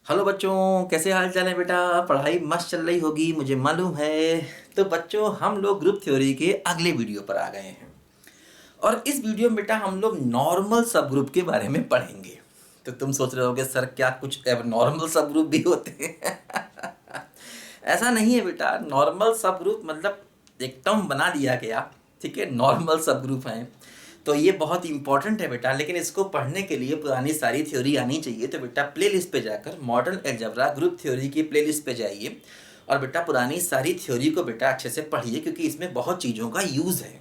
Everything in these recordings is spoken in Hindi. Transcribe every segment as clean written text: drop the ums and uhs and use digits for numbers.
हेलो बच्चों, कैसे हाल चाल है बेटा। पढ़ाई मस्त चल रही होगी मुझे मालूम है। तो बच्चों, हम लोग ग्रुप थ्योरी के अगले वीडियो पर आ गए हैं और इस वीडियो में बेटा हम लोग नॉर्मल सब ग्रुप के बारे में पढ़ेंगे। तो तुम सोच रहे होगे सर क्या कुछ अब नॉर्मल सब ग्रुप भी होते हैं? ऐसा नहीं है बेटा। नॉर्मल सब ग्रुप मतलब एक टर्म बना दिया गया, ठीक है। नॉर्मल सब ग्रुप हैं तो ये बहुत इंपॉर्टेंट है बेटा, लेकिन इसको पढ़ने के लिए पुरानी सारी थ्योरी आनी चाहिए। तो बेटा प्लेलिस्ट पे जाकर मॉडर्न अलजेब्रा ग्रुप थ्योरी की प्लेलिस्ट पे जाइए और बेटा पुरानी सारी थ्योरी को बेटा अच्छे से पढ़िए, क्योंकि इसमें बहुत चीज़ों का यूज़ है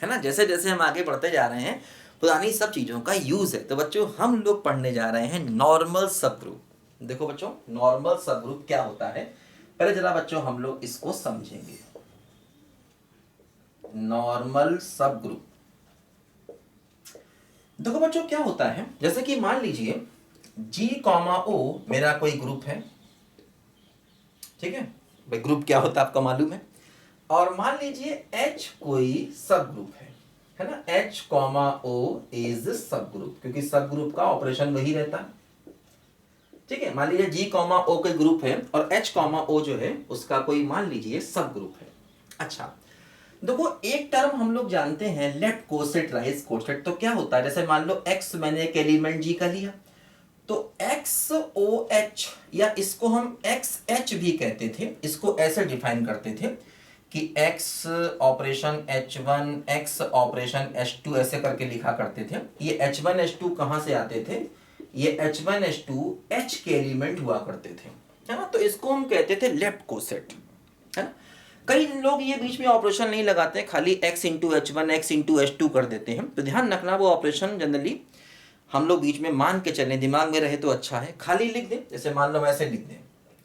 ना। जैसे जैसे हम आगे बढ़ते जा रहे हैं पुरानी सब चीज़ों का यूज़ है। तो बच्चों हम लोग पढ़ने जा रहे हैं नॉर्मल सब ग्रुप। देखो बच्चों, नॉर्मल सब ग्रुप क्या होता है, पहले जरा बच्चों हम लोग इसको समझेंगे। नॉर्मल सब ग्रुप, देखो बच्चों क्या होता है, जैसे कि मान लीजिए G कॉमा O मेरा कोई ग्रुप है, ठीक है भाई। ग्रुप क्या होता है आपका मालूम है। और मान लीजिए H कोई सब ग्रुप है ना। H कॉमा O इज सब ग्रुप, क्योंकि सब ग्रुप का ऑपरेशन वही रहता है, ठीक है। मान लीजिए G कॉमा O कोई ग्रुप है और H कॉमा O जो है उसका कोई मान लीजिए सब ग्रुप है। अच्छा देखो, एक टर्म हम लोग जानते हैं लेफ्ट कोसेट राइट कोसेट। तो क्या होता है, जैसे मान लो x मैंने एक एलिमेंट G का लिया तो XOH, या इसको हम XH भी कहते थे, इसको ऐसे डिफाइन करते थे कि X operation H1 X operation H2 ऐसे करके लिखा करते थे। ये H1 H2 कहाँ से आते थे, ये H1 H2 H के एलिमेंट हुआ करते थे, है ना। तो इसको हम कहते थे लेफ्ट कोसेट, है ना। कई लोग ये बीच में ऑपरेशन नहीं लगाते, खाली x into H one x into H two कर देते हैं। तो ध्यान रखना, वो ऑपरेशन जनरली हम लोग बीच में मान के चलें, दिमाग में रहे तो अच्छा है। खाली लिख दें, जैसे मान लो ऐसे लिख दें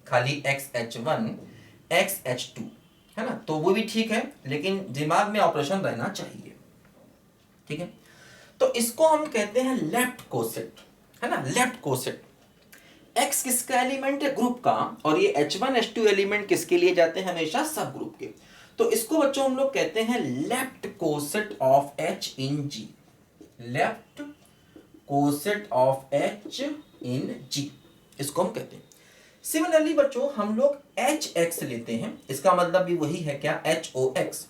खाली x H1 x H2, है ना। तो वो भी ठीक है, लेकिन दिमाग में ऑपरेशन रहना चाहिए, ठीक है। तो इसको हम कहते हैं लेफ्ट कोसेट, है ना, लेफ्ट कोसेट। x किसका एलिमेंट है, ग्रुप का, और ये H1 H2 एलिमेंट किसके लिए जाते हैं, हमेशा सब ग्रुप के। तो इसको बच्चों हम लोग कहते हैं left coset of H in G, left coset of H in G, इसको हम कहते हैं। सिमिलरली बच्चों हम लोग HX लेते हैं, इसका मतलब भी वही है क्या, HOX।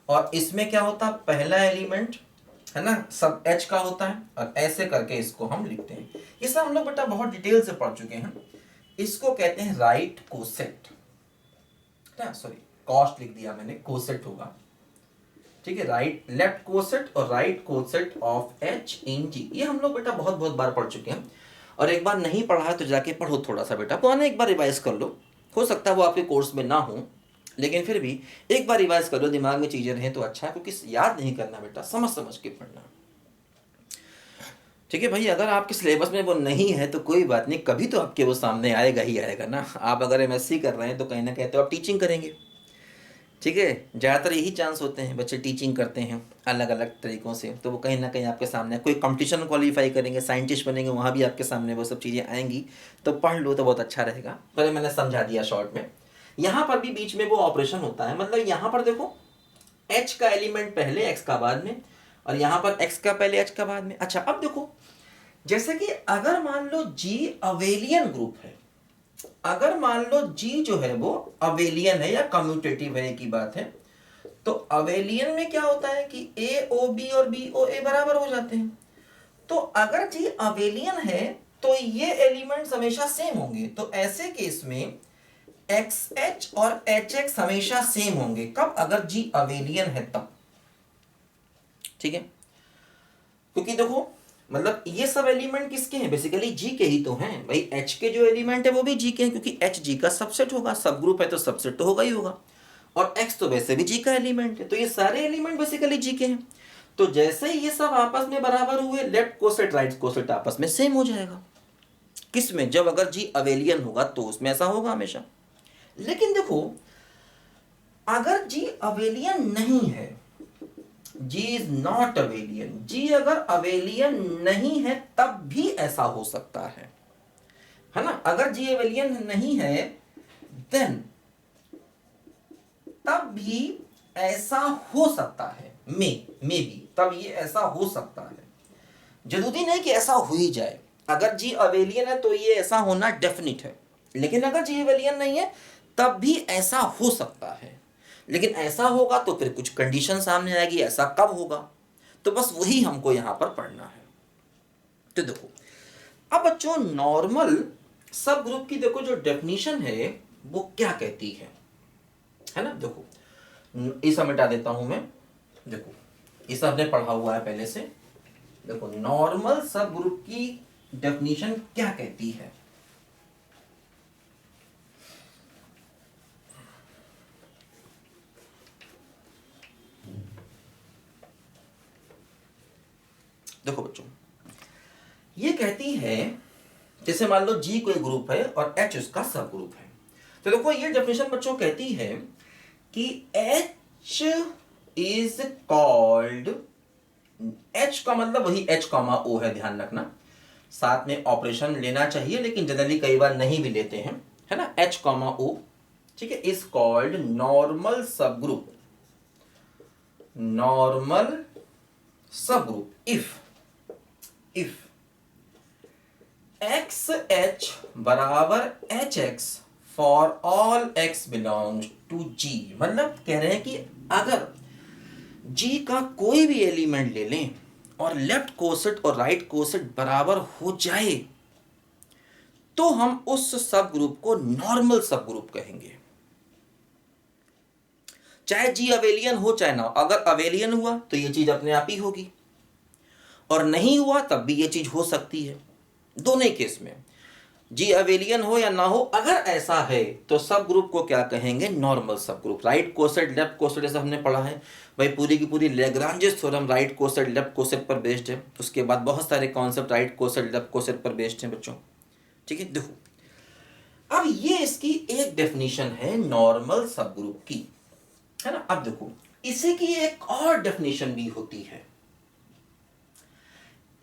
और इसमें क्या होता है, पहला एलिमेंट है ना सब H का होता है, और ऐसे करके इसको हम लिखते हैं। ये सब हम लोग बेटा बहुत डिटेल से पढ़ चुके हैं। इसको कहते हैं राइट कोसेट, सॉरी कॉस्ट लिख दिया मैंने, कोसेट होगा, ठीक है। राइट लेफ्ट कोसेट और right coset of H in G, ये हम लोग बेटा बहुत बहुत बार पढ़ चुके हैं। और एक बार नहीं पढ़ा है तो जाके पढ़ो थोड़ा सा बेटा, पुराना एक बार रिवाइज कर लो। हो सकता है वो आपके कोर्स में ना हो, लेकिन फिर भी एक बार रिवाइज कर लो, दिमाग में चीजें रहें तो अच्छा है, क्योंकि याद नहीं करना बेटा, समझ समझ के पढ़ना, ठीक है भाई। अगर आपके सिलेबस में वो नहीं है तो कोई बात नहीं, कभी तो आपके वो सामने आएगा ही आएगा ना। आप अगर MSc कर रहे हैं तो कहीं ना कहीं तो आप टीचिंग करेंगे, ठीक है। ज़्यादातर यही चांस होते हैं, बच्चे टीचिंग करते हैं अलग अलग तरीक़ों से, तो वो कहीं ना कहीं आपके सामने कोई कंपटीशन क्वालिफाई करेंगे, साइंटिस्ट बनेंगे, वहाँ भी आपके सामने वो सब चीज़ें आएंगी। तो पढ़ लो तो बहुत अच्छा रहेगा। पहले मैंने समझा दिया शॉर्ट में। यहाँ पर भी बीच में वो ऑपरेशन होता है, मतलब यहाँ पर देखो H का एलिमेंट पहले X का बाद में, और यहाँ पर X का पहले H का बाद में। अच्छा अब देखो, जैसे कि अगर मान लो G अवेलियन ग्रुप है, अगर मान लो G जो है वो अवेलियन है या कम्यूटेटिव है की बात है, तो अवेलियन में क्या होता है कि AOB और BOA बराबर हो जाते हैं। तो अगर G अवेलियन है तो ये एलिमेंट्स हमेशा सेम होंगे। तो ऐसे केस में XH और HX हमेशा सेम होंगे, कब, अगर G अवेलियन है तब, ठीक है। क्योंकि देखो मतलब ये सब एलिमेंट किसके हैं, बेसिकली G के ही तो हैं भाई। H के जो एलिमेंट है वो भी G के हैं, क्योंकि H G का सबसेट होगा, सब ग्रुप है तो सबसेट तो होगा ही होगा। और X तो वैसे भी G का एलिमेंट है, तो ये सारे एलिमेंट बेसिकली G के हैं। तो जैसे ही ये सब आपस में बराबर हुए, लेफ्ट कोसेट राइट कोसेट आपस में सेम हो जाएगा। किसमें, जब अगर G अवेलियन होगा तो उसमें ऐसा होगा हमेशा। लेकिन देखो अगर G अवेलियन नहीं है, G is not abelian, G अगर अवेलियन नहीं है तब भी ऐसा हो सकता है ना। अगर G अवेलियन नहीं है देन तब भी ऐसा हो सकता है, मे भी, तब ये ऐसा हो सकता है। जरूरी नहीं कि ऐसा हो ही जाए, अगर जी अवेलियन है तो ये ऐसा होना डेफिनिट है, लेकिन अगर जी अवेलियन नहीं है तब भी ऐसा हो सकता है। लेकिन ऐसा होगा तो फिर कुछ कंडीशन सामने आएगी, ऐसा कब होगा, तो बस वही हमको यहां पर पढ़ना है। तो देखो अब बच्चों नॉर्मल सब ग्रुप की देखो जो डेफिनेशन है वो क्या कहती है ना। देखो इसे मिटा देता हूं मैं, देखो इसे हमने पढ़ा हुआ है पहले से। देखो नॉर्मल सब ग्रुप की डेफिनेशन क्या कहती है। देखो बच्चों ये कहती है, जैसे मान लो जी कोई ग्रुप है और एच उसका सब ग्रुप है, तो देखो ये डेफिनेशन बच्चों कहती है कि एच इज कॉल्ड, एच का मतलब वही एच कॉमा ओ है, ध्यान रखना साथ में ऑपरेशन लेना चाहिए, लेकिन जनरली कई बार नहीं भी लेते हैं, है ना। एच कॉमा ओ, ठीक है, is called normal subgroup, normal subgroup if x h बराबर h x for all x belongs to G. मतलब कह रहे हैं कि अगर जी का कोई भी एलिमेंट ले लें और लेफ्ट कोसेट और राइट कोसेट बराबर हो जाए तो हम उस सब ग्रुप को नॉर्मल सब ग्रुप कहेंगे, चाहे जी अवेलियन हो चाहे ना। अगर अवेलियन हुआ तो ये चीज अपने आप ही होगी, और नहीं हुआ तब भी ये चीज हो सकती है। दोनों ही केस में जी अवेलियन हो या ना हो, अगर ऐसा है तो सब ग्रुप को क्या कहेंगे, नॉर्मल सब group. Right coset left coset जैसा हमने पढ़ा है भाई, पूरी की पूरी Lagrange's theorem right coset left coset पर बेस्ड है। उसके बाद बहुत सारे concept right coset left coset पर बेस्ड हैं बच्चों, ठीक है। देखो अब ये इसकी एक डेफिनेशन है नॉर्मल सब ग्रुप की, है ना। अब देखो इसी की एक और डेफिनेशन भी होती है।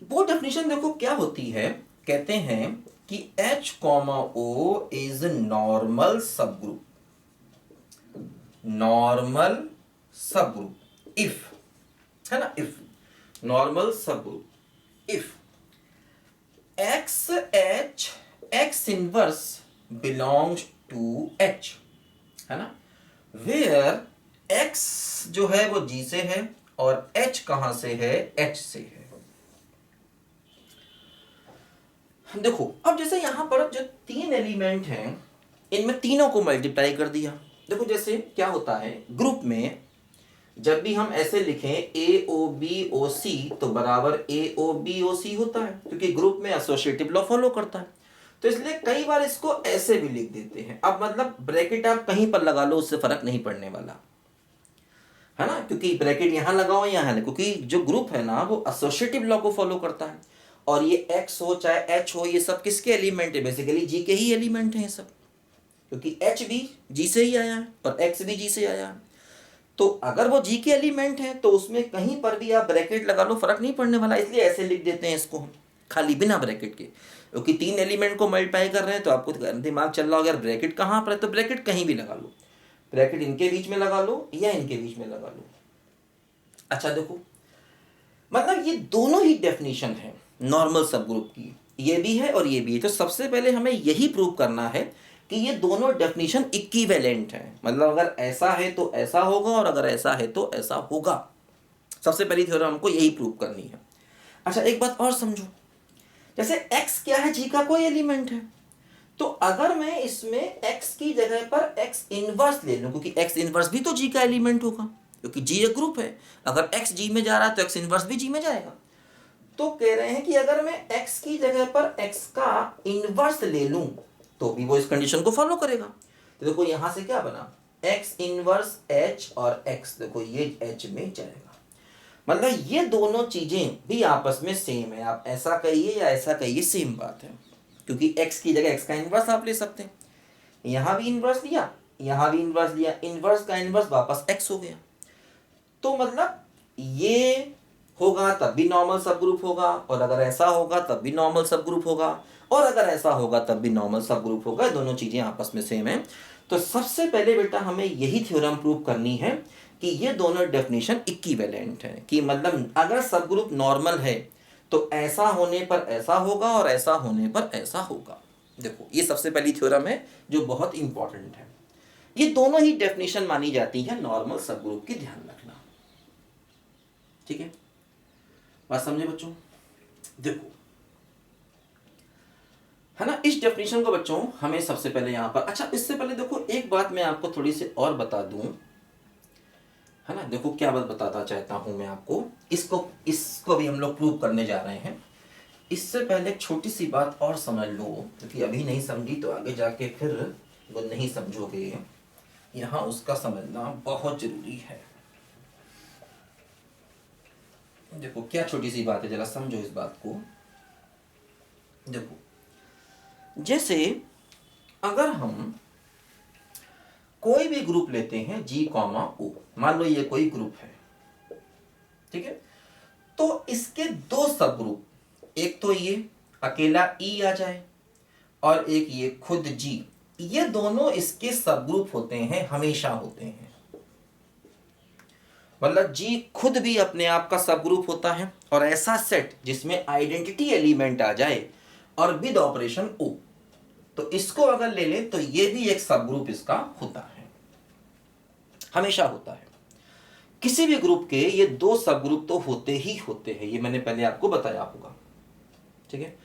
वो डेफिनेशन देखो क्या होती है, कहते हैं कि H comma O is normal subgroup, normal subgroup if, है ना, if normal subgroup if X inverse belongs to H, है ना, वेयर X जो है वो G से है और H कहां से है, H से है। देखो अब जैसे यहां पर जो तीन एलिमेंट हैं इनमें तीनों को मल्टीप्लाई कर दिया। देखो जैसे क्या होता है ग्रुप में, जब भी हम ऐसे लिखें ए ओ बी ओ सी तो बराबर ए ओ बी ओ सी होता है, क्योंकि ग्रुप में एसोसिएटिव लॉ फॉलो करता है। तो इसलिए कई बार इसको ऐसे भी लिख देते हैं। अब मतलब ब्रैकेट आप कहीं पर लगा लो उससे फर्क नहीं पड़ने वाला, है ना, क्योंकि ब्रैकेट यहां लगाओ यहाँ है, क्योंकि जो ग्रुप है ना वो एसोसिएटिव लॉ को फॉलो करता है। और ये एक्स हो चाहे एच हो, ये सब किसके एलिमेंट है, बेसिकली जी के ही एलिमेंट हैं ये सब, क्योंकि एच भी जी से ही आया है और एक्स भी जी से आया है। तो अगर वो जी के एलिमेंट है तो उसमें कहीं पर भी आप ब्रैकेट लगा लो फर्क नहीं पड़ने वाला, इसलिए ऐसे लिख देते हैं इसको हम खाली बिना ब्रैकेट के, क्योंकि तीन एलिमेंट को मल्टीप्लाई कर रहे हैं। तो आपको दिमाग चल रहा होगा यार ब्रैकेट कहाँ पर है, तो ब्रैकेट कहीं भी लगा लो, ब्रैकेट इनके बीच में लगा लो या इनके बीच में लगा लो। अच्छा देखो मतलब ये दोनों ही डेफिनेशन है नॉर्मल सब ग्रुप की, ये भी है और ये भी है। तो सबसे पहले हमें यही प्रूव करना है कि ये दोनों डेफिनेशन इक्विवेलेंट है, मतलब अगर ऐसा है तो ऐसा होगा और अगर ऐसा है तो ऐसा होगा। सबसे पहली थ्योरम हमको यही प्रूव करनी है। अच्छा एक बात और समझो, जैसे x क्या है, जी का कोई एलिमेंट है, तो अगर मैं इसमें x की जगह पर x इनवर्स ले लूं, क्योंकि x इनवर्स भी तो जी का एलिमेंट होगा, क्योंकि जी एक ग्रुप है, अगर x जी में जा रहा है तो x इनवर्स भी जी में जाएगा। तो कह रहे हैं कि अगर मैं x की जगह पर x का इनवर्स ले लूं तो भी वो इस कंडीशन को फॉलो करेगा। तो देखो यहां से क्या बना, x इनवर्स h और x, देखो ये h में जाएगा, मतलब ये दोनों चीजें भी आपस में सेम है। आप ऐसा कहिए या ऐसा कहिए सेम बात है, क्योंकि x की जगह x का इनवर्स आप ले सकते हैं, यहां भी इनवर्स लिया यहां भी इनवर्स लिया, इनवर्स का इनवर्स वापस x हो गया। तो मतलब ये होगा तब भी नॉर्मल सब ग्रुप होगा, और अगर ऐसा होगा तब भी नॉर्मल सब ग्रुप होगा, और अगर ऐसा होगा तब भी नॉर्मल सब ग्रुप होगा। दोनों चीजें आपस में सेम है। तो सबसे पहले बेटा हमें यही थ्योरम प्रूव करनी है कि ये दोनों डेफिनेशन इक्विवेलेंट है, कि मतलब अगर सब ग्रुप नॉर्मल है तो ऐसा होने पर ऐसा होगा और ऐसा होने पर ऐसा होगा। देखो ये सबसे पहली थ्योरम है जो बहुत इंपॉर्टेंट है। ये दोनों ही डेफिनेशन मानी जाती है नॉर्मल सब ग्रुप की, ध्यान रखना। ठीक है, बात समझे बच्चों? देखो है ना, इस डेफिनेशन को बच्चों हमें सबसे पहले यहां पर, अच्छा इससे पहले देखो एक बात मैं आपको थोड़ी सी और बता दूं, है ना। देखो क्या बात बताता चाहता हूं मैं आपको, इसको भी हम लोग प्रूव करने जा रहे हैं। इससे पहले एक छोटी सी बात और समझ लो, क्योंकि अभी नहीं समझी तो आगे जाके फिर वो नहीं समझोगे, यहाँ उसका समझना बहुत जरूरी है। देखो क्या छोटी सी बात है, जरा समझो इस बात को। देखो जैसे अगर हम कोई भी ग्रुप लेते हैं G, O, मान लो ये कोई ग्रुप है, ठीक है, तो इसके दो सब ग्रुप, एक तो ये अकेला E आ जाए और एक ये खुद G, ये दोनों इसके सब ग्रुप होते हैं, हमेशा होते हैं। मतलब G खुद भी अपने आप का सब ग्रुप होता है, और ऐसा सेट जिसमें आइडेंटिटी एलिमेंट आ जाए और विद ऑपरेशन O, तो इसको अगर ले ले तो ये भी एक सब ग्रुप इसका होता है, हमेशा होता है। किसी भी ग्रुप के ये दो सब ग्रुप तो होते ही होते हैं, ये मैंने पहले आपको बताया होगा। ठीक है,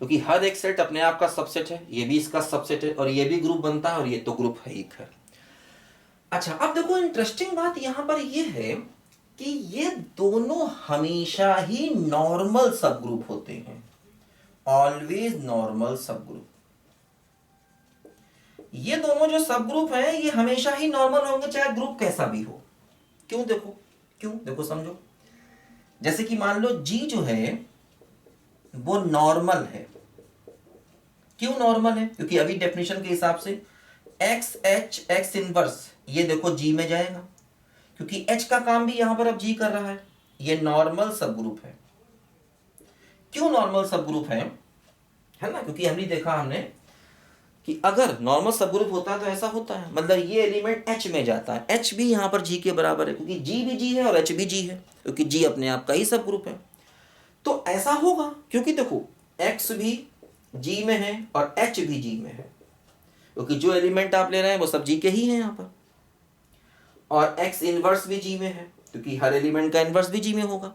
क्योंकि हर एक सेट अपने आप का सबसेट है, ये भी इसका सबसेट है, और ये भी ग्रुप बनता है, और ये तो ग्रुप है ही है। अच्छा अब देखो इंटरेस्टिंग बात यहां पर ये है कि ये दोनों हमेशा ही नॉर्मल सब ग्रुप होते हैं, ऑलवेज नॉर्मल सब ग्रुप। ये दोनों जो सब ग्रुप हैं ये हमेशा ही नॉर्मल होंगे, चाहे ग्रुप कैसा भी हो। क्यों? देखो क्यों, देखो समझो। जैसे कि मान लो G जो है वो नॉर्मल है। क्यों नॉर्मल है? क्योंकि अभी डेफिनेशन के हिसाब से एक्स एच एक्स इनवर्स ये देखो G में जाएगा, क्योंकि H का काम भी यहां पर अब G कर रहा है। ये नॉर्मल सब ग्रुप है। क्यों नॉर्मल सब ग्रुप है ना? क्योंकि हमने देखा कि अगर नॉर्मल सब ग्रुप होता है तो ऐसा होता है, मतलब ये एलिमेंट H में जाता है, H भी यहाँ पर G के बराबर है, क्योंकि G भी G है और H भी G है, क्योंकि G अपने आप का ही सब ग्रुप है। तो ऐसा होगा, क्योंकि देखो X भी G में है और H भी G में है, क्योंकि जो एलिमेंट आप ले रहे हैं वो सब G के ही हैं यहाँ पर, और X इनवर्स भी G में है, क्योंकि हर एलिमेंट का इनवर्स भी G में होगा।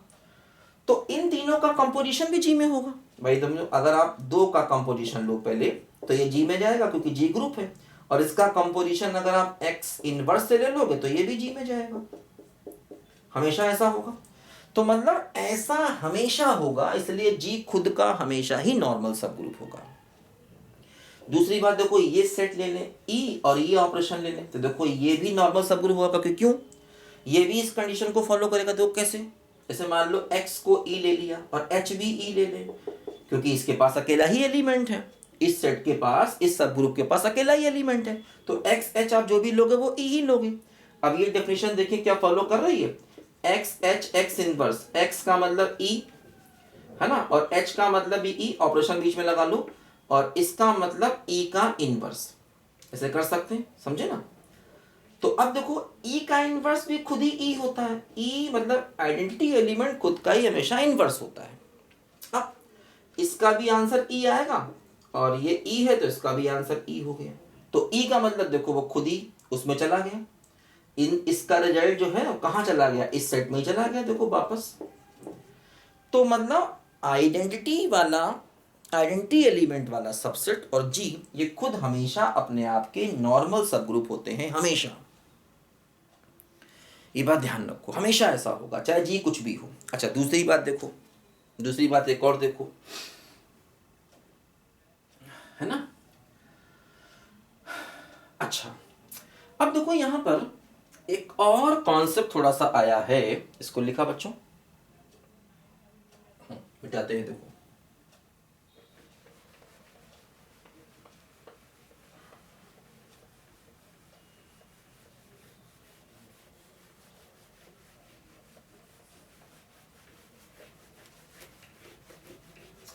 तो इन तीनों का कंपोजिशन भी G में होगा। भाई तुम अगर आप दो का कंपोजिशन लो पहले, तो ये G में जाएगा क्योंकि G ग्रुप है, और इसका कंपोजिशन अगर आप X इनवर्स से ले लोगे तो ये भी G में जाएगा। हमेशा ऐसा होगा। तो मतलब ऐसा हमेशा होगा, इसलिए G खुद का हमेशा ही नॉर्मल सब ग्रुप होगा। दूसरी बात देखो, ये सेट ले लें E और ये ऑपरेशन ले लें, तो देखो ये भी नॉर्मल सब ग्रुप होगा। क्यों? ये भी इस कंडीशन को फॉलो करेगा। देखो कैसे, जैसे मान लो X को E ले लिया और H भी E ले ले, क्योंकि इसके पास अकेला ही एलिमेंट है, इस सेट के पास, इस सब ग्रुप के पास अकेला ही एलिमेंट है, तो X H आप जो भी लोगे वो E ही लोगे। अब ये डेफिनेशन देखिए क्या फॉलो कर रही है, X H X inverse, X का मतलब E है ना, और H का मतलब भी E, ऑपरेशन बीच में लगा लो, और इसका मतलब E का इनवर्स। ऐसे कर सकते हैं, समझे ना? तो अब देखो E का इनवर्स भी खुद ही E होता है। E मतलब आइडेंटिटी एलिमेंट खुद का ही हमेशा इनवर्स होता है। अब इसका भी आंसर E आएगा, और ये E है तो इसका भी आंसर E हो गया। तो E का मतलब देखो वो खुद ही उसमें चला गया, इसका रिजल्ट जो है कहाँ चला गया, इस सेट में ही चला गया, देखो वापस। तो मतलब आइडेंटिटी एलिमेंट वाला सबसेट और G ये खुद हमेशा अपने आप के नॉर्मल सब ग्रुप होते हैं, हमेशा। ये बात ध्यान रखो, हमेशा ऐसा होगा चाहे G कुछ भी हो। अच्छा दूसरी बात देखो, दूसरी बात एक और देखो, है ना। अच्छा अब देखो यहां पर एक और कॉन्सेप्ट थोड़ा सा आया है, इसको लिखा बच्चों, मिटाते हैं। देखो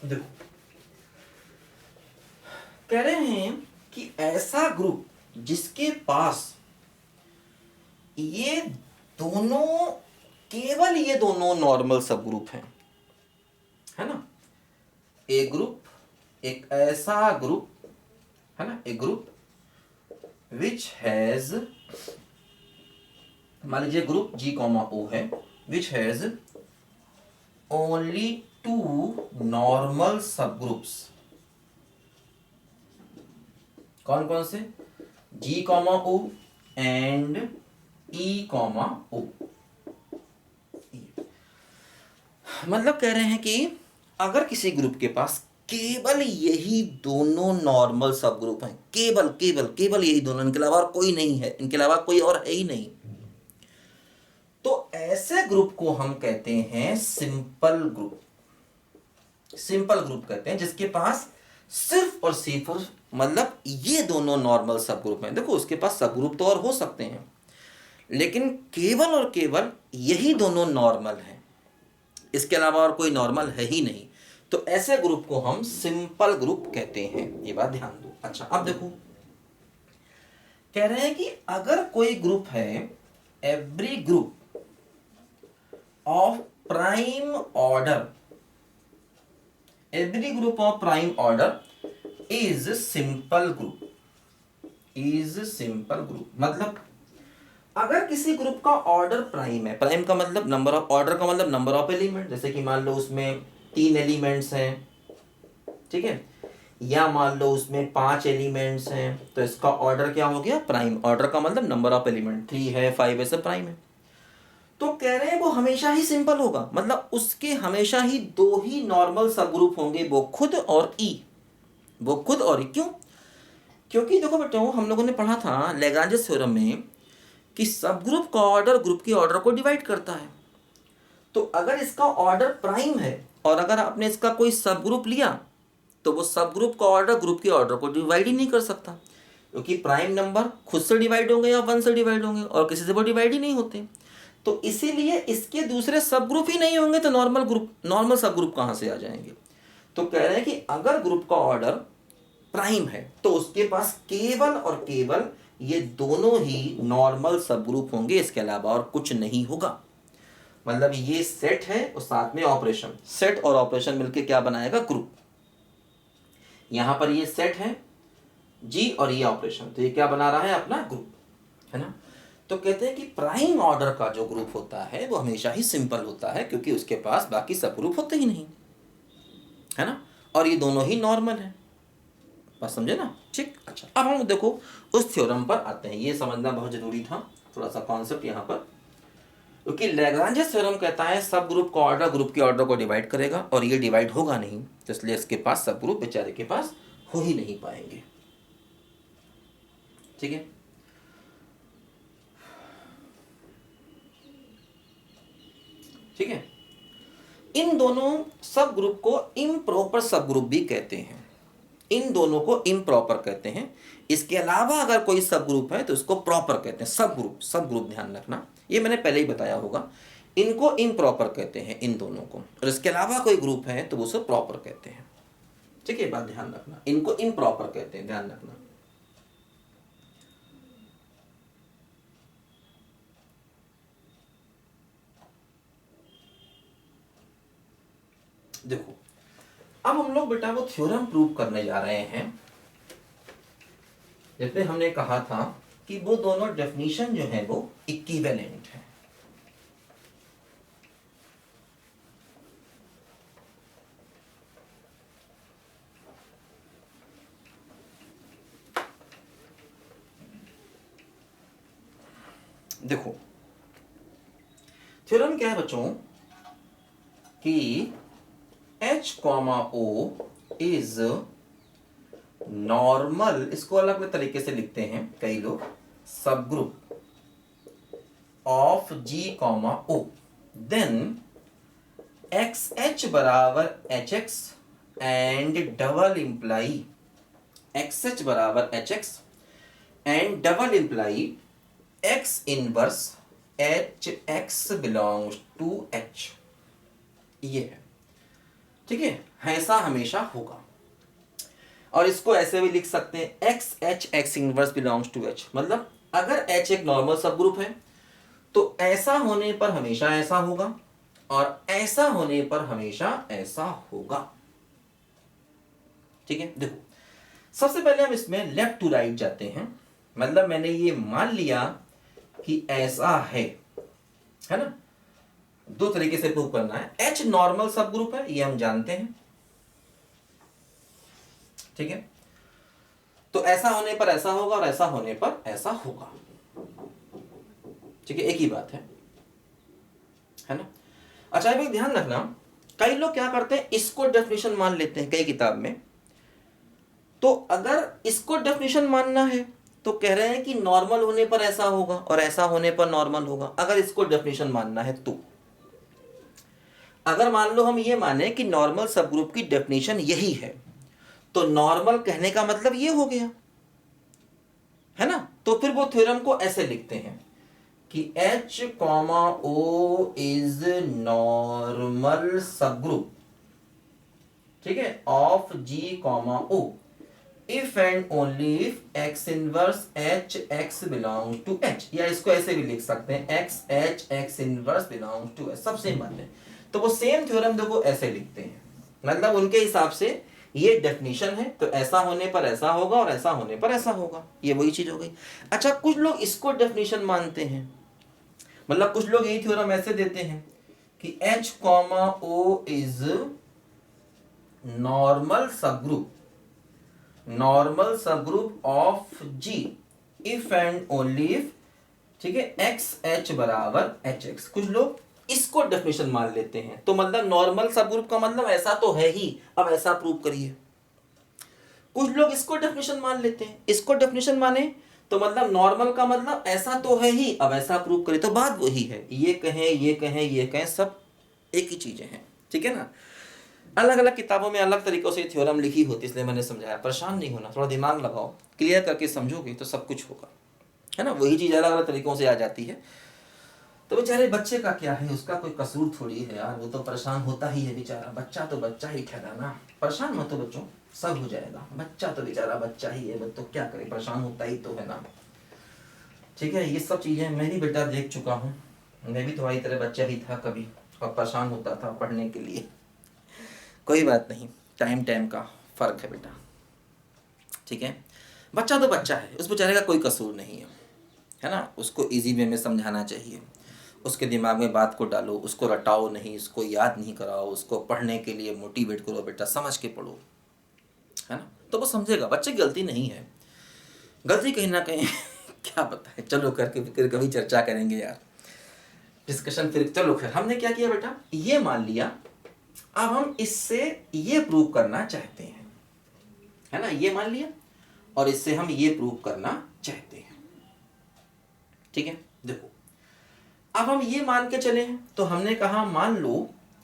देखो कह रहे हैं कि ऐसा ग्रुप जिसके पास ये दोनों, केवल ये दोनों नॉर्मल सब ग्रुप हैं, है ना। ए ग्रुप एक ऐसा ग्रुप है ना, ए ग्रुप विच हैज, मान लीजिए ग्रुप G, O है, विच हैज ओनली 2 नॉर्मल सब ग्रुप्स। कौन कौन से? G, O and E, O। मतलब कह रहे हैं कि अगर किसी ग्रुप के पास केवल यही दोनों नॉर्मल सब ग्रुप हैं, केवल केवल केवल यही दोनों, इनके अलावा और कोई नहीं है, इनके अलावा कोई और है ही नहीं, तो ऐसे ग्रुप को हम कहते हैं सिंपल ग्रुप। सिंपल ग्रुप कहते हैं जिसके पास सिर्फ और सिर्फ मतलब ये दोनों नॉर्मल सब ग्रुप हैं। देखो उसके पास सब ग्रुप तो और हो सकते हैं, लेकिन केवल और केवल यही दोनों नॉर्मल हैं, इसके अलावा और कोई नॉर्मल है ही नहीं, तो ऐसे ग्रुप को हम सिंपल ग्रुप कहते हैं। ये बात ध्यान दो। अच्छा अब देखो, कह रहे हैं कि अगर कोई ग्रुप है, every group of prime order, every group of prime order is simple group, is simple group. मतलब अगर किसी ग्रुप का ऑर्डर प्राइम है, प्राइम का मतलब नंबर ऑफ, ऑर्डर का मतलब नंबर ऑफ एलिमेंट, जैसे कि मान लो उसमें 3 एलिमेंट्स हैं, ठीक है, या मान लो उसमें 5 एलिमेंट्स हैं, तो इसका ऑर्डर क्या हो गया? प्राइम। ऑर्डर का मतलब नंबर ऑफ एलिमेंट, 3 है 5 है सब प्राइम है। तो कह रहे हैं वो हमेशा ही सिंपल होगा, मतलब उसके हमेशा ही 2 ही नॉर्मल सब ग्रुप होंगे, वो खुद और ई, वो खुद और ई। क्यों? क्योंकि देखो बेटो, हम लोगों ने पढ़ा था लैग्रांज थ्योरम में कि सब ग्रुप का ऑर्डर ग्रुप के ऑर्डर को डिवाइड करता है। तो अगर इसका ऑर्डर प्राइम है और अगर आपने इसका कोई सब ग्रुप लिया, तो वो सब ग्रुप का ऑर्डर ग्रुप के ऑर्डर को डिवाइड ही नहीं कर सकता, क्योंकि प्राइम नंबर खुद से डिवाइड होंगे या 1 से डिवाइड होंगे, और किसी से वो डिवाइड ही नहीं होते। तो इसीलिए इसके दूसरे सब ग्रुप ही नहीं होंगे, तो नॉर्मल ग्रुप, नॉर्मल सब ग्रुप कहाँ से आ जाएंगे? तो कह रहे हैं कि अगर ग्रुप का ऑर्डर प्राइम है तो उसके पास केवल और केवल ये दोनों ही नॉर्मल सब ग्रुप होंगे, इसके अलावा और कुछ नहीं होगा। मतलब ये सेट है और साथ में ऑपरेशन, सेट और ऑपरेशन मिलके क्या बनाएगा? ग्रुप। यहां पर ये सेट है जी और ये ऑपरेशन, तो ये क्या बना रहा है? अपना ग्रुप, है ना। तो कहते हैं कि प्राइम ऑर्डर का जो ग्रुप होता है वो हमेशा ही सिंपल होता है, क्योंकि उसके पास बाकी सब ग्रुप होते ही नहीं, है ना, और ये दोनों ही नॉर्मल है। बात समझे ना? ठीक। अच्छा अब हम देखो उस थ्योरम पर आते हैं, ये समझना बहुत जरूरी था, थोड़ा सा कॉन्सेप्ट यहाँ पर, क्योंकि लैग्रांज थ्योरम कहता है सब ग्रुप का ऑर्डर ग्रुप के ऑर्डर को डिवाइड करेगा, और ये डिवाइड होगा नहीं, तो इसलिए इसके पास सब ग्रुप बेचारे के पास हो ही नहीं पाएंगे। ठीक है, ठीक है। इन दोनों सब ग्रुप को इम्प्रॉपर सब ग्रुप भी कहते हैं, इन दोनों को इम्प्रॉपर कहते हैं। इसके अलावा अगर कोई सब ग्रुप है तो उसको प्रॉपर कहते हैं। सब ग्रुप, सब ग्रुप ध्यान रखना, ये मैंने पहले ही बताया होगा। इनको इम्प्रॉपर कहते हैं इन दोनों को, और इसके अलावा कोई ग्रुप है तो वो सब प्रॉपर कहते हैं। ठीक है, बात ध्यान रखना, इनको इम्प्रॉपर कहते हैं, ध्यान रखना। देखो अब हम लोग बेटा वो थ्योरम प्रूव करने जा रहे हैं। जैसे हमने कहा था कि वो दोनों डेफिनेशन जो है वो इक्विवेलेंट है। देखो थ्योरम क्या है बच्चों कि H, O इज नॉर्मल, इसको अलग अलग तरीके से लिखते हैं कई लोग, subgroup of G, O, then XH बराबर HX and double imply XH बराबर HX and double imply X inverse HX belongs to H। ये है, ठीक है, ऐसा हमेशा होगा। और इसको ऐसे भी लिख सकते हैं XH X inverse belongs to H, मतलब अगर H एक नॉर्मल सब ग्रुप है तो ऐसा होने पर हमेशा ऐसा होगा, और ऐसा होने पर हमेशा ऐसा होगा। ठीक है, देखो सबसे पहले हम इसमें लेफ्ट टू राइट जाते हैं। मतलब मैंने ये मान लिया कि ऐसा है ना। दो तरीके से प्रूव करना है। H नॉर्मल सब ग्रुप है, ये हम जानते हैं। ठीक है, तो ऐसा होने पर ऐसा होगा और ऐसा होने पर ऐसा होगा। ठीक है, एक ही बात है ना। अच्छा भाई ध्यान रखना, कई लोग क्या करते हैं, इसको डेफिनेशन मान लेते हैं कई किताब में। तो अगर इसको डेफिनेशन मानना है तो कह रहे हैं कि नॉर्मल होने पर ऐसा होगा और ऐसा होने पर नॉर्मल होगा। अगर इसको डेफिनेशन मानना है तो अगर मान लो हम ये माने कि नॉर्मल सब ग्रुप की डेफिनेशन यही है, तो नॉर्मल कहने का मतलब ये हो गया है ना। तो फिर वो थ्योरम को ऐसे लिखते हैं कि H, O is normal subgroup, ठीक है, of G, O if and only if X inverse H X belong to H। या इसको ऐसे भी लिख सकते हैं X H X inverse belong to H, सब सेम बात है। तो वो सेम थ्योरम देखो ऐसे लिखते हैं, मतलब उनके हिसाब से ये डेफिनेशन है, तो ऐसा होने पर ऐसा होगा और ऐसा होने पर ऐसा होगा। ये वही चीज हो गई। अच्छा कुछ लोग इसको डेफिनेशन मानते हैं, मतलब कुछ लोग यही थ्योरम ऐसे देते हैं कि H, O is normal subgroup of G if and only if, ठीक है, X H बराबर H X। कुछ लोग इसको डेफिनेशन मान लेते हैं। तो मतलब नॉर्मल सब ग्रुप का मतलब ऐसा तो है ही, अब ऐसा प्रूव करिए। कुछ लोग इसको डेफिनेशन मान लेते हैं, इसको डेफिनेशन माने तो मतलब नॉर्मल का मतलब ऐसा तो है ही, अब ऐसा प्रूव करिए। तो बात वही है, ये कहें ये कहें ये कहें, सब एक ही चीजें हैं। ठीक है ना। अलग अलग किताबों में अलग तरीकों से थ्योरम लिखी होती, इसलिए मैंने समझाया। परेशान नहीं होना, थोड़ा दिमाग लगाओ, क्लियर करके समझोगे तो सब कुछ होगा, है ना। वही चीज अलग अलग तरीकों से आ जाती है। तो बेचारे बच्चे का क्या है, उसका कोई कसूर थोड़ी है यार, वो तो परेशान होता ही है बेचारा। बच्चा तो बच्चा ही ठहरा ना, परेशान मत हो बच्चों, सब हो जाएगा। बच्चा तो बेचारा बच्चा ही है, तो क्या करे, परेशान होता ही तो है ना। ठीक है, ये सब चीजें मैं भी बेटा देख चुका हूँ। मैं भी तुम्हारी तरह बच्चा ही था कभी, और परेशान होता था पढ़ने के लिए। कोई बात नहीं, टाइम टाइम का फर्क है बेटा। ठीक है, बच्चा तो बच्चा है, उस बेचारे का कोई कसूर नहीं है ना। उसको इजी वे में समझाना चाहिए, उसके दिमाग में बात को डालो, उसको रटाओ नहीं, उसको याद नहीं कराओ, उसको पढ़ने के लिए मोटिवेट करो, बेटा समझ के पढ़ो, है ना। तो वो समझेगा, बच्चे की गलती नहीं है, गलती कहीं ना कहीं क्या पता है। चलो करके फिर कभी चर्चा करेंगे यार, डिस्कशन फिर। चलो खैर, हमने क्या किया बेटा, ये मान लिया। अब हम इससे ये प्रूव करना चाहते हैं, है ना, ये मान लिया और इससे हम ये प्रूव करना चाहते हैं। ठीक है, देखो अब हम ये मान के चले हैं, तो हमने कहा मान लो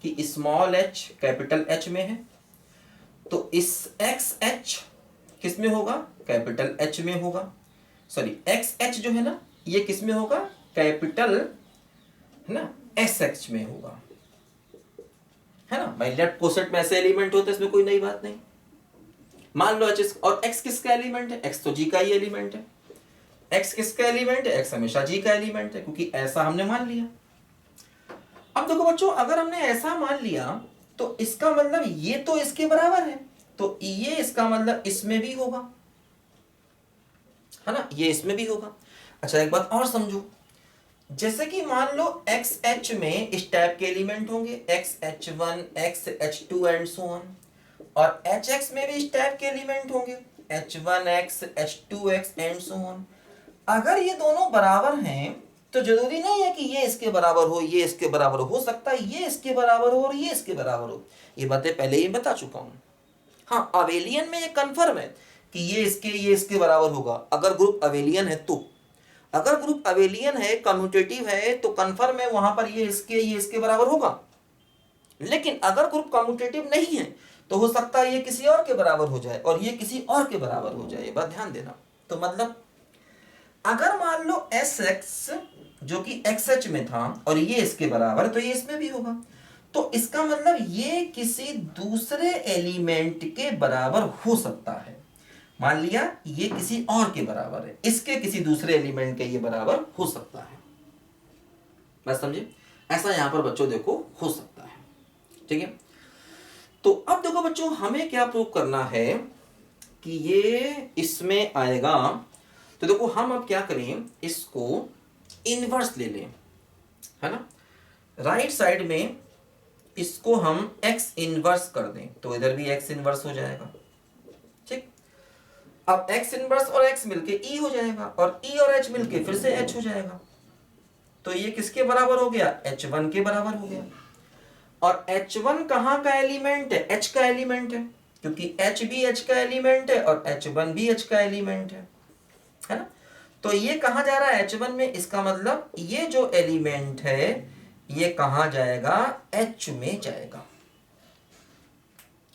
कि स्मॉल h कैपिटल H में है, तो इस एक्स एच किस में होगा, कैपिटल H में होगा। सॉरी, एक्स एच जो है ना, ये किस में होगा, कैपिटल, है ना, एस एच में होगा, है ना भाई। लेफ्ट कोसेट में ऐसे एलिमेंट होते हैं, इसमें कोई नई बात नहीं। मान लो एच, और एक्स किसका एलिमेंट है, एक्स तो जी का ही एलिमेंट है। एक्स किसका एलिमेंट है, एक्स हमेशा जी का एलिमेंट है, क्योंकि ऐसा हमने मान लिया। अब देखो बच्चों, अगर हमने ऐसा मान लिया तो इसका मतलब ये तो इसके बराबर है, तो ये इसका मतलब इसमें भी होगा, है ना, ये इसमें भी होगा। अच्छा एक बात और समझो, जैसे कि मान लो एक्स एच में इस टाइप के एलिमेंट होंगे, x H one, x H two and so on, और एच एक्स में भी इस टाइप के एलिमेंट होंगे, H one x, H two x and so on. अगर ये दोनों बराबर हैं तो जरूरी नहीं है कि ये इसके बराबर हो, ये इसके बराबर हो सकता है ये इसके बराबर हो और ये इसके बराबर हो। ये बातें पहले ही बता चुका हूं। हाँ, अवेलियन में ये कंफर्म है कि ये इसके बराबर होगा, अगर ग्रुप अवेलियन है तो। अगर ग्रुप अवेलियन है, कम्यूटेटिव है, तो कंफर्म है वहां पर ये इसके बराबर होगा। लेकिन अगर ग्रुप कम्यूटेटिव नहीं है तो हो सकता है ये किसी और के बराबर हो जाए और ये किसी और के बराबर हो जाए, बात ध्यान देना। तो मतलब अगर मान लो एस एक्स जो कि एक्स एच में था और ये इसके बराबर, तो ये इसमें भी होगा। तो इसका मतलब ये किसी दूसरे एलिमेंट के बराबर हो सकता है। मान लिया ये किसी और के बराबर है, इसके किसी दूसरे एलिमेंट के ये बराबर हो सकता है, बस समझे। ऐसा यहाँ पर बच्चों देखो हो सकता है, ठीक है। तो अब देखो बच्चों हमें क्या प्रूव करना है कि ये इसमें आएगा। तो देखो हम अब क्या करें, इसको इनवर्स ले लें, है ना। राइट साइड में इसको हम x इनवर्स कर दें तो इधर भी x इनवर्स हो जाएगा, ठीक। अब x इनवर्स और x मिलके e हो जाएगा और e और h मिलके फिर से h हो जाएगा। तो ये किसके बराबर हो गया, h1 के बराबर हो गया। और h1 कहाँ का एलिमेंट है, h का एलिमेंट है, क्योंकि h भी h का एलिमेंट है और h1 भी h का एलिमेंट है ना। तो ये कहाँ जा रहा है, h1 में, इसका मतलब ये जो एलिमेंट है ये कहाँ जाएगा, h में जाएगा,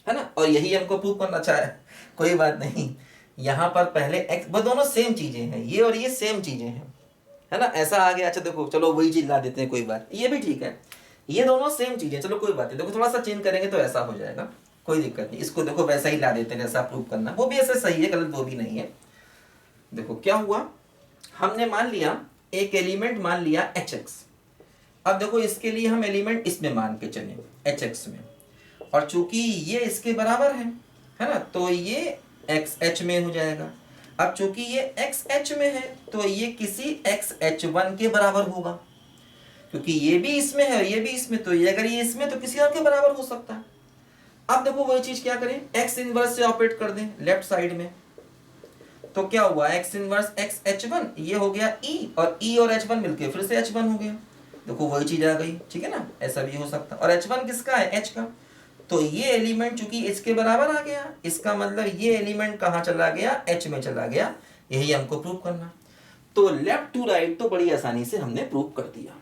है ना। और यही हमको प्रूव करना चाहे, कोई बात नहीं, यहां पर पहले x, वो दोनों सेम चीजें हैं, ये और ये सेम चीजें हैं, है ना। ऐसा आ गया, अच्छा देखो चलो वही चीज ला देते हैं, कोई बात, ये भी ठीक है, ये दोनों सेम चीजें, चलो कोई बात नहीं। देखो थोड़ा सा चेंज करेंगे तो ऐसा हो जाएगा, कोई दिक्कत नहीं। इसको देखो वैसा ही ला देते हैं जैसा प्रूव करना, वो भी ऐसे सही है, गलत वो भी नहीं है। देखो क्या हुआ, हमने मान लिया एक एलिमेंट मान लिया hx। अब देखो इसके लिए हम एलिमेंट इसमें मान के चले hx में, और चूंकि ये इसके बराबर है ना, तो ये x h में हो जाएगा। अब चूंकि ये x h में है तो ये किसी x h1 के बराबर होगा, क्योंकि ये भी इसमें है ये भी इसमें, तो ये अगर ये इसमें तो किसी और के बराबर हो सकता है। अब देखो वही चीज क्या करें, x इनवर्स से ऑपरेट कर दें लेफ्ट साइड में, तो क्या हुआ, x इनवर्स x h1 ये हो गया e, और e और h1 मिलके फिर से h1 हो गया। देखो वही चीज आ गई, ठीक है ना, ऐसा भी हो सकता है। और h1 किसका है, h का, तो ये एलिमेंट चूंकि इसके बराबर आ गया, इसका मतलब ये एलिमेंट कहाँ चला गया, h में चला गया। यही हमको प्रूव करना। तो लेफ्ट टू राइट तो बड़ी आसानी से हमने प्रूव कर दिया।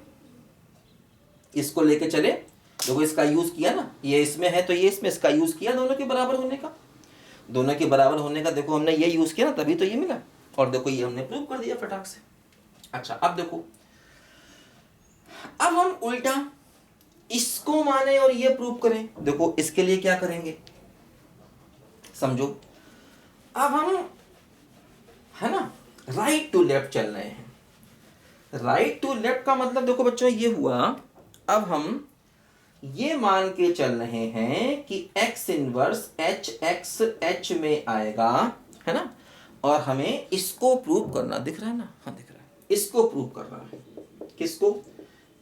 इसको लेके चले, देखो इसका यूज किया ना, ये इसमें है तो ये इसमें, इसका यूज किया दोनों के बराबर होने का, दोनों के बराबर होने का देखो हमने ये यूज किया ना, तभी तो ये मिला। और देखो ये हमने प्रूव कर दिया फटाक से। अच्छा अब देखो, अब हम उल्टा इसको माने और ये प्रूव करें। देखो इसके लिए क्या करेंगे, समझो, अब हम, है ना, राइट टू लेफ्ट चल रहे हैं। राइट टू लेफ्ट का मतलब देखो बच्चों ये हुआ, अब हम ये मान के चल रहे हैं कि x inverse h x h में आएगा, है ना, और हमें इसको प्रूव करना, दिख रहा है ना, हाँ दिख रहा है, इसको प्रूव करना है, किसको,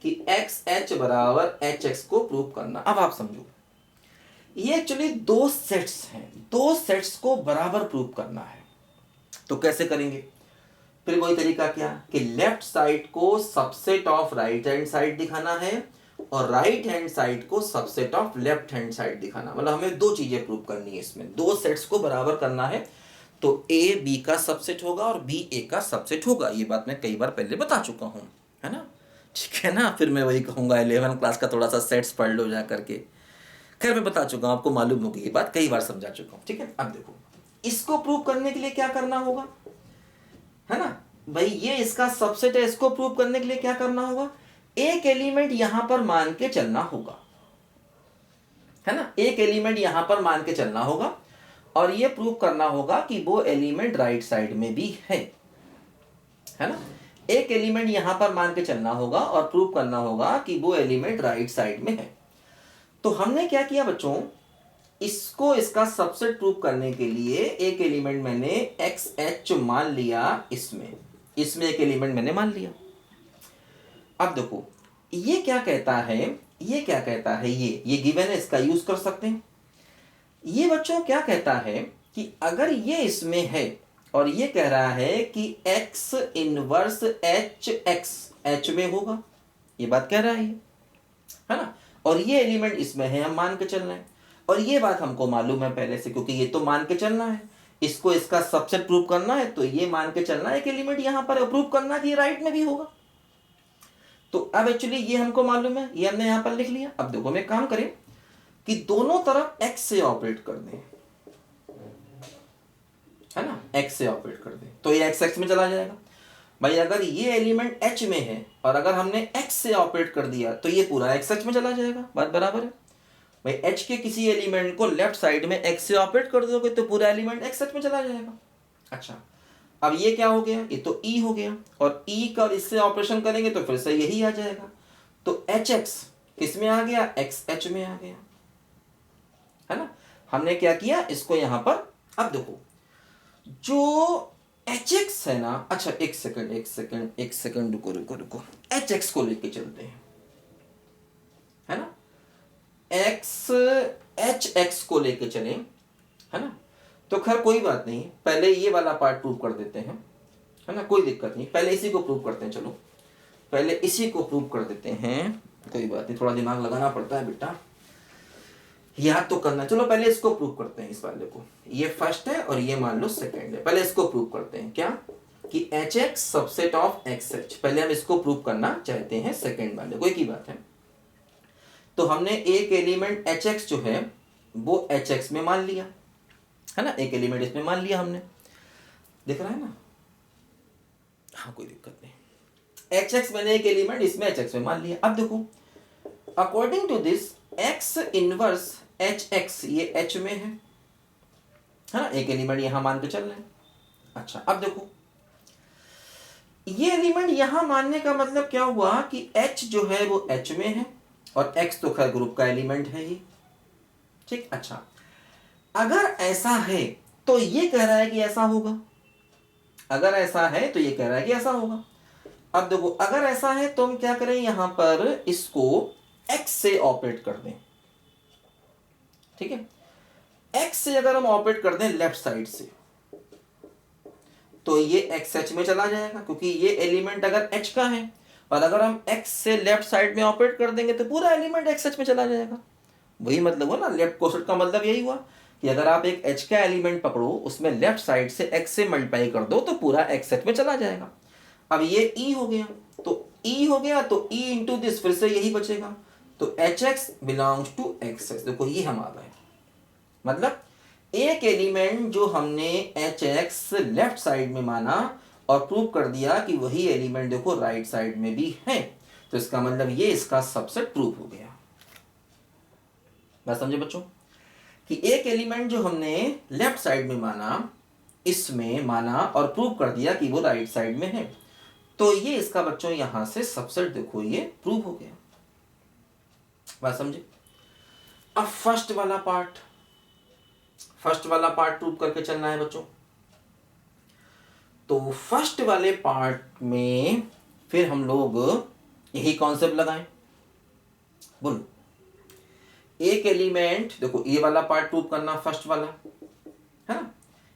कि x h बराबर h x को प्रूव करना। अब आप समझो, ये एक्चुअली दो सेट्स हैं, दो सेट्स को बराबर प्रूव करना है। तो कैसे करेंगे, फिर वही तरीका क्या, कि लेफ्ट साइड को subset of right hand side दिखाना है और राइट हैंड साइड को subset of left hand side दिखाना। मतलब हमें दो चीजें प्रूव करनी है इसमें, दो सेट्स को बराबर करना है। तो a b का सबसेट होगा और b a का सबसेट होगा। ये बात मैं कई बार पहले बता चुका हूं, है ना, ठीक है ना। फिर मैं वही कहूंगा 11 क्लास का थोड़ा सा सेट्स पढ़ लो जा करके। खैर मैं बता चुका हूं, आपको मालूम होगी, ये बात कई बार समझा चुका हूं, ठीक है। अब देखो इसको प्रूव करने के लिए क्या करना होगा, है ना भाई, ये इसका सबसेट है, इसको प्रूव करने के लिए क्या करना होगा, एक एलिमेंट यहां पर मान के चलना होगा, है ना, एक एलिमेंट यहां पर मान के चलना होगा और ये प्रूव करना होगा कि वो एलिमेंट राइट साइड में भी है ना। एक एलिमेंट यहां पर मान के चलना होगा और प्रूव करना होगा कि वो एलिमेंट राइट साइड में है। तो हमने क्या किया बच्चों, इसको इसका सबसेट प्रूव करने के लिए एक एलिमेंट मैंने एक्स एच मान लिया, इसमें एक एलिमेंट मैंने मान लिया। अब देखो ये क्या कहता है, ये क्या कहता है, ये गिवन है, इसका यूज कर सकते हैं। ये बच्चों क्या कहता है कि अगर ये इसमें है और ये कह रहा है कि x inverse H x H में होगा, ये बात कह रहा है ना, और ये एलिमेंट इसमें है, हम मान के चल रहे हैं। और ये बात हमको मालूम है पहले से, क्योंकि ये तो मान के चलना है, इसको इसका सबसेट प्रूव करना है, तो ये मान के चलना है एक एलिमेंट यहां पर प्रूव करना कि राइट में भी होगा। तो अब एक्चुअली ये हमको मालूम है, ये हमने यहां पर लिख लिया। अब देखो हम एक काम करें कि दोनों तरफ x से ऑपरेट कर दें, है ना, x से ऑपरेट कर दें, तो ये x में चला जाएगा। भाई अगर ये एलिमेंट h में है और अगर हमने x से ऑपरेट कर दिया तो ये पूरा x में चला जाएगा, बात बराबर है। भाई h के किसी एलिमेंट को लेफ्ट साइड में x से ऑपरेट कर दोगे तो पूरा एलिमेंट x में चला जाएगा। अच्छा अब ये क्या हो गया, ये तो e हो गया, और e का इससे ऑपरेशन करेंगे तो फिर से यही आ जाएगा। तो HX किस में आ गया, XH में आ गया, है ना। हमने क्या किया, इसको यहां पर, अब देखो जो HX है ना, अच्छा एक सेकंड रुको, HX को लेके चलते हैं, है ना, HX को लेके चले, है ना। तो खैर कोई बात नहीं, पहले ये वाला पार्ट प्रूव कर देते हैं, है ना, कोई दिक्कत नहीं, पहले इसी को प्रूव करते हैं, चलो पहले इसी को प्रूव कर देते हैं, कोई बात नहीं, थोड़ा दिमाग लगाना पड़ता है बेटा, याद तो करना। चलो पहले इसको प्रूव करते हैं, इस वाले को, ये फर्स्ट है और ये मान लो सेकंड है, पहले इसको प्रूव करते हैं, क्या कि HX सबसेट ऑफ XH, पहले हम इसको प्रूव करना चाहते हैं सेकंड वाले को, एक ही बात है। तो हमने एक एलिमेंट HX जो है वो HX में मान लिया, है ना, एक एलिमेंट इसमें मान लिया हमने, दिख रहा है ना, हाँ कोई दिक्कत नहीं, HX मैंने एक एलिमेंट इसमें HX में मान लिया। अब देखो according to this X inverse HX ये H में है ना, एक एलिमेंट यहां मान के चल रहे हैं। अच्छा अब देखो ये एलिमेंट यहां मानने का मतलब क्या हुआ कि H जो है वो H में है और X तो खैर ग्रुप का एलिमेंट है ही, ठीक। अच्छा अगर ऐसा है तो ये कह रहा है कि ऐसा होगा, अगर ऐसा है तो ये कह रहा है कि ऐसा होगा। अब देखो अगर ऐसा है तो हम क्या करें, यहां पर इसको X से ऑपरेट कर दें, ठीक है। X से अगर हम ऑपरेट कर दें लेफ्ट साइड से तो ये XH में चला जाएगा, क्योंकि ये एलिमेंट अगर H का है और अगर हम X से लेफ्ट साइड में ऑपरेट कर देंगे तो पूरा एलिमेंट XH में चला जाएगा। वही मतलब हुआ ना, लेफ्ट कोसेट का मतलब यही हुआ कि अगर आप एक H का एलिमेंट पकड़ो उसमें लेफ्ट साइड से X से मल्टीप्लाई कर दो तो पूरा XH में चला जाएगा। अब ये E हो गया, तो E हो गया तो E इंटू दिस, फिर से यही बचेगा, तो HX बिलोंग्स टू XH। देखो ये हम आ गए, मतलब एक एलिमेंट जो हमने HX लेफ्ट साइड में माना और प्रूव कर दिया कि वही एलिमेंट देखो राइट साइड में भी है, तो इसका मतलब ये इसका सबसेट प्रूव हो गया। बात समझे बच्चों, कि एक एलिमेंट जो हमने लेफ्ट साइड में माना, इसमें माना और प्रूव कर दिया कि वो राइट साइड में है, तो ये इसका बच्चों यहां से सबसेट देखो ये प्रूव हो गया। बात समझे। अब फर्स्ट वाला पार्ट प्रूव करके चलना है बच्चों। तो फर्स्ट वाले पार्ट में फिर हम लोग यही कॉन्सेप्ट लगाएं, बोलो। एक एलिमेंट देखो ये वाला पार्ट प्रूव करना, फर्स्ट वाला है ना,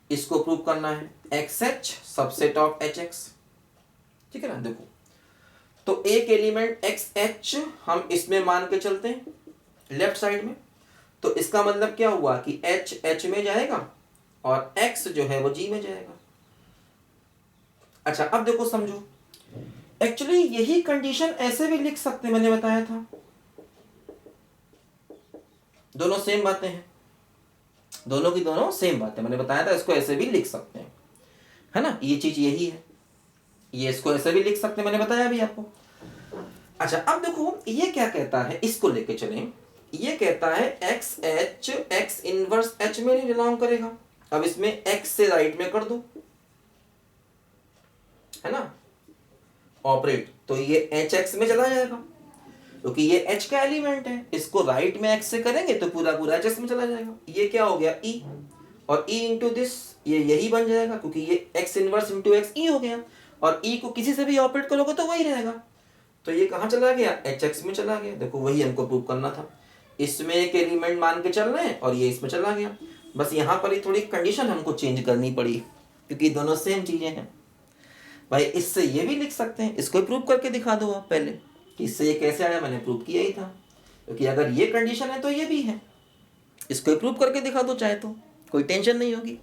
इसको प्रूव करना है XH सबसेट ऑफ HX, ठीक है ना। देखो तो एक एलिमेंट XH हम इसमें मान के चलते हैं लेफ्ट साइड में, तो इसका मतलब क्या हुआ कि H H में जाएगा और X जो है वो G में जाएगा। अच्छा अब देखो समझो, एक्चुअली यही कंडीशन ऐसे भी लिख सकते हैं, मैंने बताया था, दोनों सेम बातें हैं, दोनों की दोनों सेम बातें, मैंने बताया था, इसको ऐसे भी लिख सकते हैं, है ना, ये चीज यही है, ये इसको ऐसे भी लिख सकते हैं, मैंने बताया भी आपको। अच्छा अब देखो ये क्या कहता है, इसको लेके चलें, ये कहता है XH X इनवर्स H में नहीं बिलोंग करेगा। अब इसमें X से राइट में कर दो, है ना, ऑपरेट, तो ये HX में चला जाएगा क्योंकि ये H का एलिमेंट है, इसको राइट में X से करेंगे तो पूरा पूरा HX में चला जाएगा। ये क्या हो गया E, और E इंटू दिस ये यही बन जाएगा क्योंकि ये X inverse into X E हो गया, और E को किसी से भी ऑपरेट करोगे तो वही रहेगा, तो ये कहाँ चला गया, HX में चला गया। देखो वही हमको प्रूव करना था, इसमें एक एलिमेंट मान के चल रहे हैं और ये इसमें चला गया, बस यहाँ पर ही थोड़ी कंडीशन हमको चेंज करनी पड़ी क्योंकि दोनों सेम चीजें हैं। भाई इससे ये भी लिख सकते हैं, इसको प्रूव करके दिखा दो आप पहले कि इससे ये कैसे आया, मैंने प्रूव किया ही था, क्योंकि अगर ये कंडीशन है तो ये भी है, इसको प्रूव करके दिखा दो चाहे तो, कोई टेंशन नहीं होगी।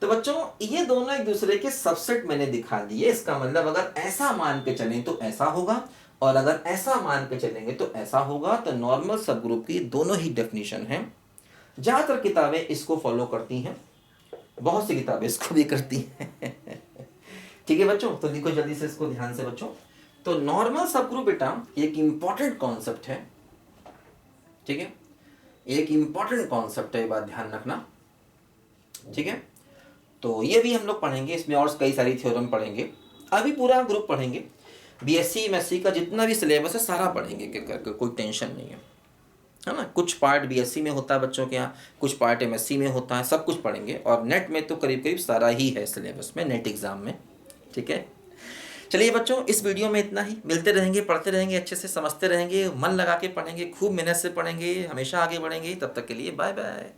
तो बच्चों ये दोनों एक दूसरे के सबसेट मैंने दिखा दिए, इसका मतलब अगर ऐसा मान के चलें तो ऐसा होगा और अगर ऐसा मान के चलेंगे तो ऐसा होगा। तो नॉर्मल सब ग्रुप की दोनों ही डेफिनेशन है, ज्यादातर किताबें इसको फॉलो करती हैं, बहुत सी किताबें इसको भी करती हैं ठीक है बच्चों, तो लिखो जल्दी से इसको ध्यान से बच्चों। तो नॉर्मल सब ग्रुप बेटा एक इंपॉर्टेंट कॉन्सेप्ट है, ठीक है, एक इंपॉर्टेंट कॉन्सेप्ट है, ये बात ध्यान रखना, ठीक है। तो ये भी हम लोग पढ़ेंगे, इसमें और कई सारी थ्योरम पढ़ेंगे, अभी पूरा ग्रुप पढ़ेंगे। बीएससी एमएससी का जितना भी सिलेबस है सारा पढ़ेंगे एक एक करके, कोई टेंशन नहीं है ना। कुछ पार्ट बीएससी में होता है बच्चों के यहाँ, कुछ पार्ट एमएससी में होता है, सब कुछ पढ़ेंगे। और नेट में तो करीब करीब सारा ही है सिलेबस में, नेट एग्ज़ाम में। ठीक है, चलिए बच्चों, इस वीडियो में इतना ही। मिलते रहेंगे, पढ़ते रहेंगे, अच्छे से समझते रहेंगे, मन लगा के पढ़ेंगे, खूब मेहनत से पढ़ेंगे, हमेशा आगे बढ़ेंगे। तब तक के लिए बाय बाय।